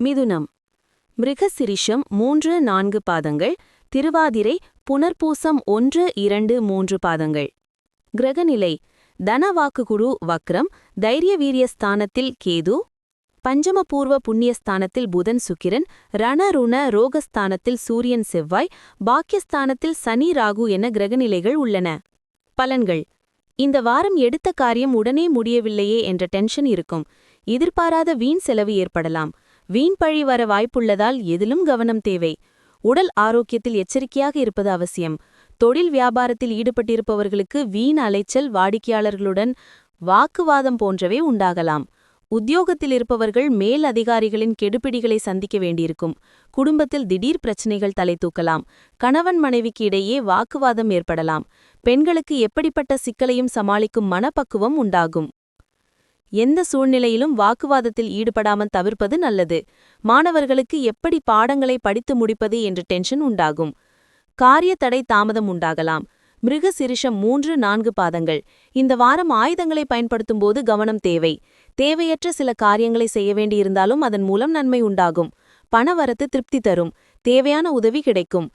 மிதுனம். மிருகசிரிஷம் 3-4 பாதங்கள். திருவாதிரை புனர்பூசம் 1-2-3 பாதங்கள். கிரகநிலை: தனவாக்குகுரு வக்ரம். தைரிய வீரிய ஸ்தானத்தில் கேது. பஞ்சமபூர்வ புண்ணியஸ்தானத்தில் புதன் சுக்கிரன். ரணருண ரோகஸ்தானத்தில் சூரியன் செவ்வாய். பாக்கியஸ்தானத்தில் சனி ராகு என கிரகநிலைகள் உள்ளன. பலன்கள்: இந்த வாரம் எடுத்த காரியம் உடனே முடியவில்லையே என்ற டென்ஷன் இருக்கும். எதிர்பாராத வீண் செலவு ஏற்படலாம். வீண் பழி வர வாய்ப்புள்ளதால் எதிலும் கவனம் தேவை. உடல் ஆரோக்கியத்தில் எச்சரிக்கையாக இருப்பது அவசியம். தொழில் வியாபாரத்தில் ஈடுபட்டிருப்பவர்களுக்கு வீண் அலைச்சல், வாடிக்கையாளர்களுடன் வாக்குவாதம் போன்றவை உண்டாகலாம். உத்தியோகத்தில் இருப்பவர்கள் மேல் அதிகாரிகளின் கெடுபிடிகளை சந்திக்க வேண்டியிருக்கும். குடும்பத்தில் திடீர் பிரச்சனைகள் தலை தூக்கலாம். கணவன் மனைவிக்கு இடையே வாக்குவாதம் ஏற்படலாம். பெண்களுக்கு எப்படிப்பட்ட சிக்கலையும் சமாளிக்கும் மனப்பக்குவம் உண்டாகும். எந்த சூழ்நிலையிலும் வாக்குவாதத்தில் ஈடுபடாமல் தவிர்ப்பது நல்லது. மாணவர்களுக்கு எப்படி பாடங்களை படித்து முடிப்பது என்ற டென்ஷன் உண்டாகும். காரிய தடை தாமதம் உண்டாகலாம். மிருகசிரிஷம் 3-4 பாதங்கள். இந்த வாரம் ஆயுதங்களை பயன்படுத்தும் போது கவனம் தேவை. தேவையற்ற சில காரியங்களை செய்ய வேண்டியிருந்தாலும் அதன் மூலம் நன்மை உண்டாகும். பணவரத்து திருப்தி தரும். தேவையான உதவி கிடைக்கும்.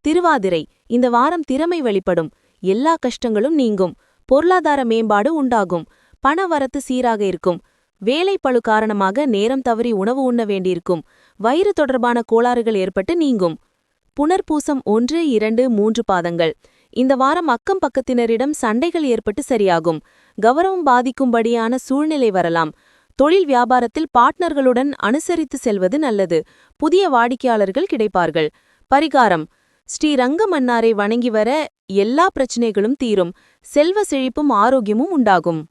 திருவாதிரை: இந்த வாரம் திறமை வெளிப்படும். எல்லா கஷ்டங்களும் நீங்கும். பொருளாதார மேம்பாடு உண்டாகும். பணவரத்து சீராக இருக்கும். வேலைப்பளு காரணமாக நேரம் தவறி உணவு உண்ண வேண்டியிருக்கும். வயிறு தொடர்பான கோளாறுகள் ஏற்பட்டு நீங்கும். புனர்பூசம் 1-2-3 பாதங்கள். இந்த வாரம் அக்கம் பக்கத்தினரிடம் சண்டைகள் ஏற்பட்டு சரியாகும். கௌரவம் பாதிக்கும்படியான சூழ்நிலை வரலாம். தொழில் வியாபாரத்தில் பார்ட்னர்களுடன் அனுசரித்து செல்வது நல்லது. புதிய வாடிக்கையாளர்கள் கிடைப்பார்கள். பரிகாரம்: ஸ்ரீரங்கமன்னாரை வணங்கி வர எல்லா பிரச்சினைகளும் தீரும். செல்வ செழிப்பும் ஆரோக்கியமும் உண்டாகும்.